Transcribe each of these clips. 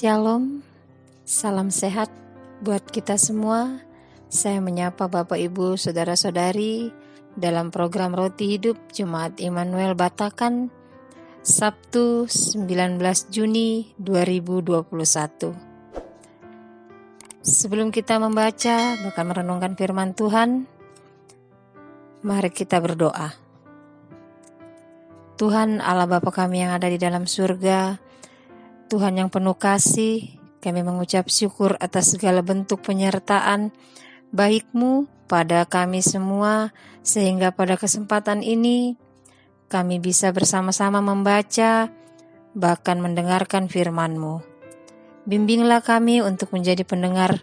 Shalom, salam sehat buat kita semua. Saya menyapa Bapak Ibu Saudara-saudari dalam program Roti Hidup Jemaat Immanuel Batakan, Sabtu 19 Juni 2021. Sebelum kita membaca bahkan merenungkan firman Tuhan, mari kita berdoa. Tuhan Allah Bapa kami yang ada di dalam surga, Tuhan yang penuh kasih, kami mengucap syukur atas segala bentuk penyertaan baik-Mu pada kami semua, sehingga pada kesempatan ini kami bisa bersama-sama membaca, bahkan mendengarkan firman-Mu. Bimbinglah kami untuk menjadi pendengar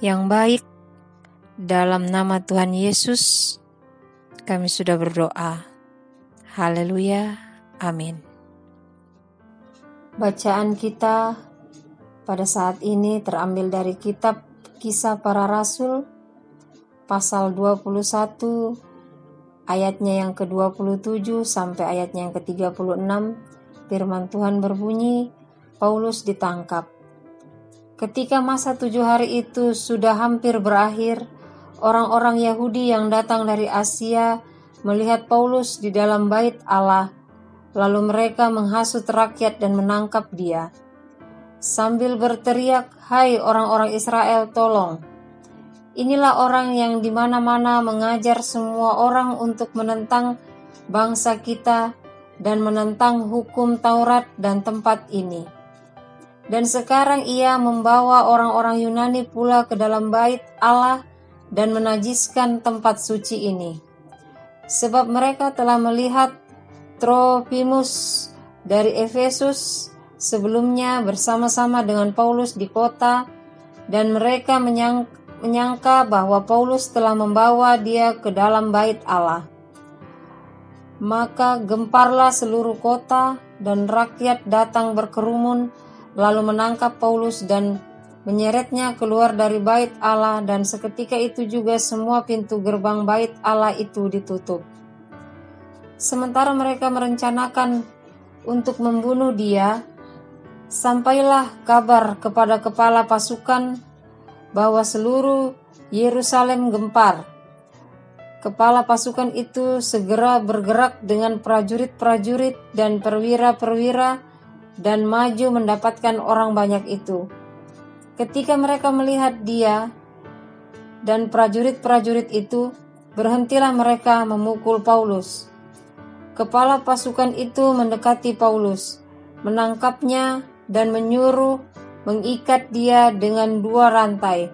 yang baik. Dalam nama Tuhan Yesus, kami sudah berdoa. Haleluya, amin. Bacaan kita pada saat ini terambil dari kitab Kisah Para Rasul pasal 21 ayatnya yang ke-27 sampai ayatnya yang ke-36. Firman Tuhan berbunyi, Paulus ditangkap. Ketika masa 7 hari itu sudah hampir berakhir, orang-orang Yahudi yang datang dari Asia melihat Paulus di dalam bait Allah. Lalu mereka menghasut rakyat dan menangkap dia. Sambil berteriak, "Hai orang-orang Israel, tolong! Inilah orang yang di mana-mana mengajar semua orang untuk menentang bangsa kita dan menentang hukum Taurat dan tempat ini. Dan sekarang ia membawa orang-orang Yunani pula ke dalam bait Allah dan menajiskan tempat suci ini. Sebab mereka telah melihat Trofimus dari Efesus sebelumnya bersama-sama dengan Paulus di kota, dan mereka menyangka bahwa Paulus telah membawa dia ke dalam bait Allah. Maka gemparlah seluruh kota dan rakyat datang berkerumun, lalu menangkap Paulus dan menyeretnya keluar dari bait Allah, dan seketika itu juga semua pintu gerbang bait Allah itu ditutup. Sementara mereka merencanakan untuk membunuh dia, sampailah kabar kepada kepala pasukan bahwa seluruh Yerusalem gempar. Kepala pasukan itu segera bergerak dengan prajurit-prajurit dan perwira-perwira dan maju mendapatkan orang banyak itu. Ketika mereka melihat dia dan prajurit-prajurit itu, berhentilah mereka memukul Paulus. Kepala pasukan itu mendekati Paulus, menangkapnya dan menyuruh mengikat dia dengan 2 rantai.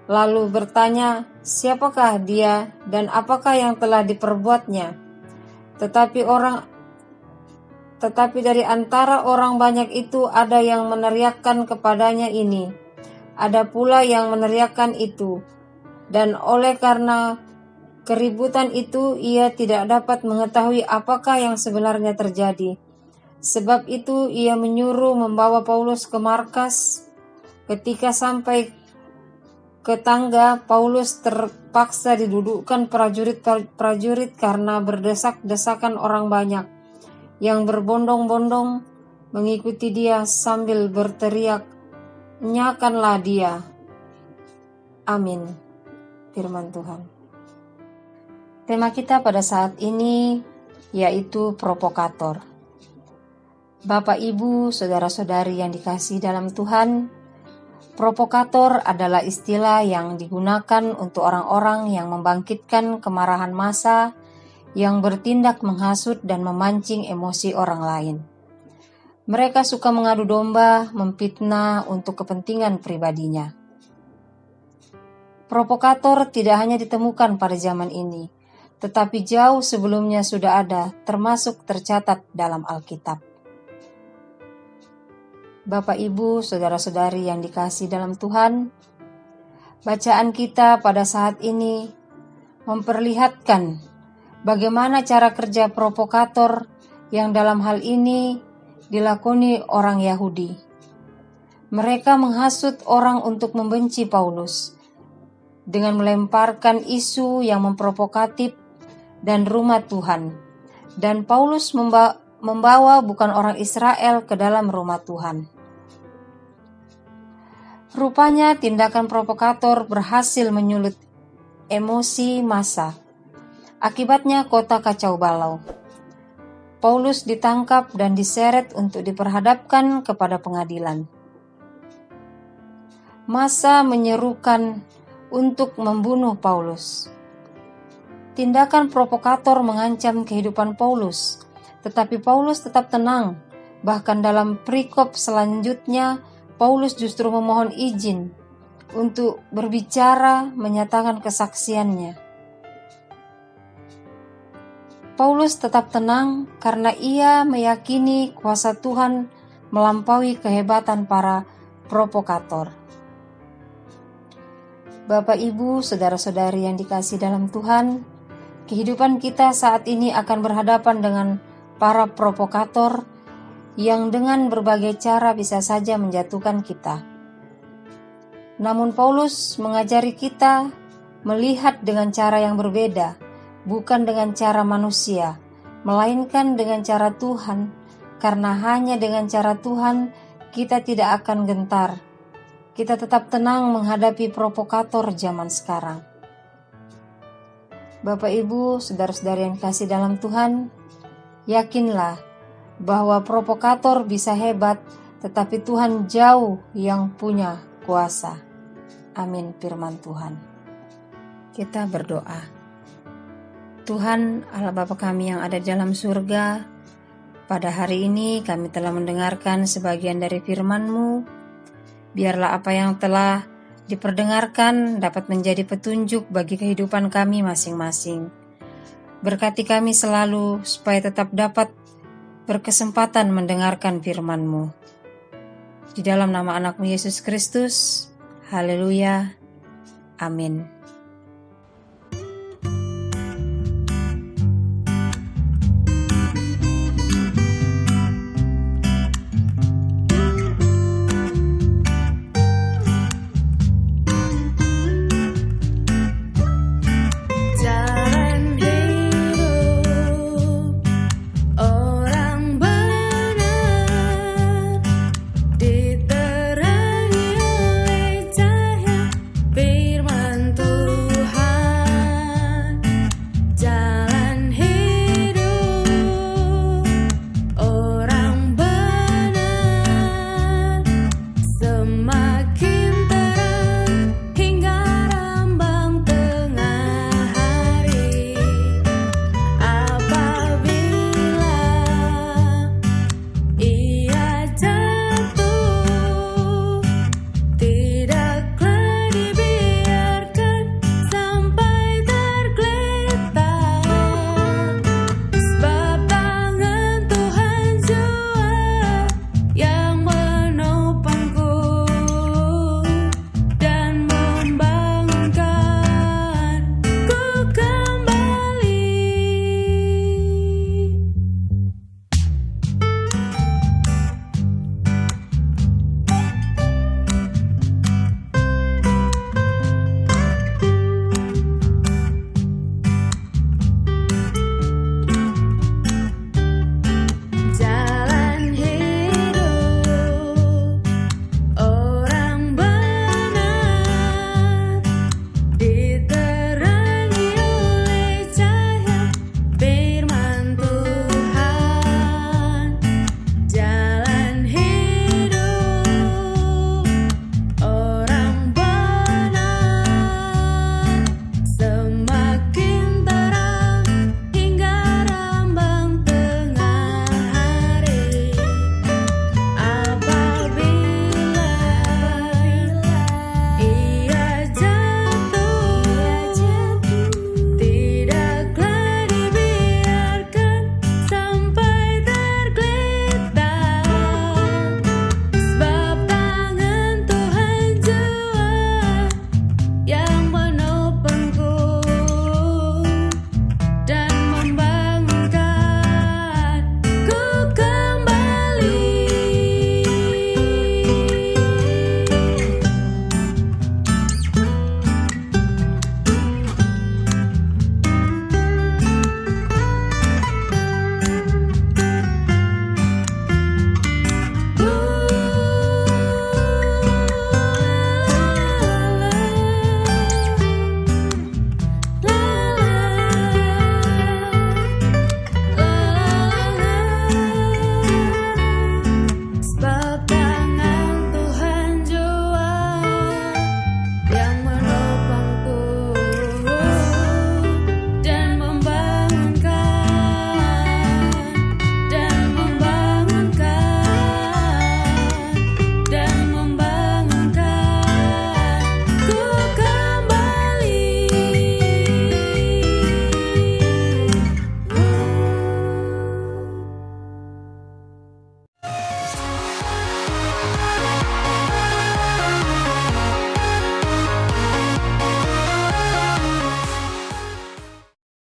Lalu bertanya, siapakah dia dan apakah yang telah diperbuatnya? Tetapi dari antara orang banyak itu ada yang meneriakkan kepadanya ini, ada pula yang meneriakkan itu, dan oleh karena keributan itu ia tidak dapat mengetahui apakah yang sebenarnya terjadi. Sebab itu ia menyuruh membawa Paulus ke markas. Ketika sampai ke tangga, Paulus terpaksa didudukkan prajurit karena berdesak-desakan orang banyak yang berbondong-bondong mengikuti dia sambil berteriak, "Nyalakanlah dia." Amin. Firman Tuhan. Tema kita pada saat ini yaitu provokator. Bapak, Ibu, Saudara-saudari yang dikasihi dalam Tuhan, provokator adalah istilah yang digunakan untuk orang-orang yang membangkitkan kemarahan massa, yang bertindak menghasut dan memancing emosi orang lain. Mereka suka mengadu domba, memfitnah untuk kepentingan pribadinya. Provokator tidak hanya ditemukan pada zaman ini, tetapi jauh sebelumnya sudah ada, termasuk tercatat dalam Alkitab. Bapak, Ibu, Saudara-saudari yang dikasihi dalam Tuhan, bacaan kita pada saat ini memperlihatkan bagaimana cara kerja provokator yang dalam hal ini dilakoni orang Yahudi. Mereka menghasut orang untuk membenci Paulus dengan melemparkan isu yang memprovokatif dan rumah Tuhan. Dan Paulus membawa bukan orang Israel ke dalam rumah Tuhan. Rupanya tindakan provokator berhasil menyulut emosi massa. Akibatnya kota kacau balau. Paulus ditangkap dan diseret untuk diperhadapkan kepada pengadilan. Massa menyerukan untuk membunuh Paulus. Tindakan provokator mengancam kehidupan Paulus, tetapi Paulus tetap tenang. Bahkan dalam perikop selanjutnya, Paulus justru memohon izin untuk berbicara, menyatakan kesaksiannya. Paulus tetap tenang karena ia meyakini kuasa Tuhan melampaui kehebatan para provokator. Bapak, Ibu, saudara-saudari yang dikasihi dalam Tuhan, kehidupan kita saat ini akan berhadapan dengan para provokator yang dengan berbagai cara bisa saja menjatuhkan kita. Namun Paulus mengajari kita melihat dengan cara yang berbeda, bukan dengan cara manusia, melainkan dengan cara Tuhan, karena hanya dengan cara Tuhan kita tidak akan gentar. Kita tetap tenang menghadapi provokator zaman sekarang. Bapak, Ibu, saudara-saudari yang kasih dalam Tuhan, yakinlah bahwa provokator bisa hebat, tetapi Tuhan jauh yang punya kuasa. Amin, firman Tuhan. Kita berdoa. Tuhan Allah Bapa kami yang ada di dalam surga, pada hari ini kami telah mendengarkan sebagian dari firman-Mu. Biarlah apa yang telah diperdengarkan dapat menjadi petunjuk bagi kehidupan kami masing-masing. Berkati kami selalu supaya tetap dapat berkesempatan mendengarkan firman-Mu. Di dalam nama anak-Mu Yesus Kristus, haleluya, amin.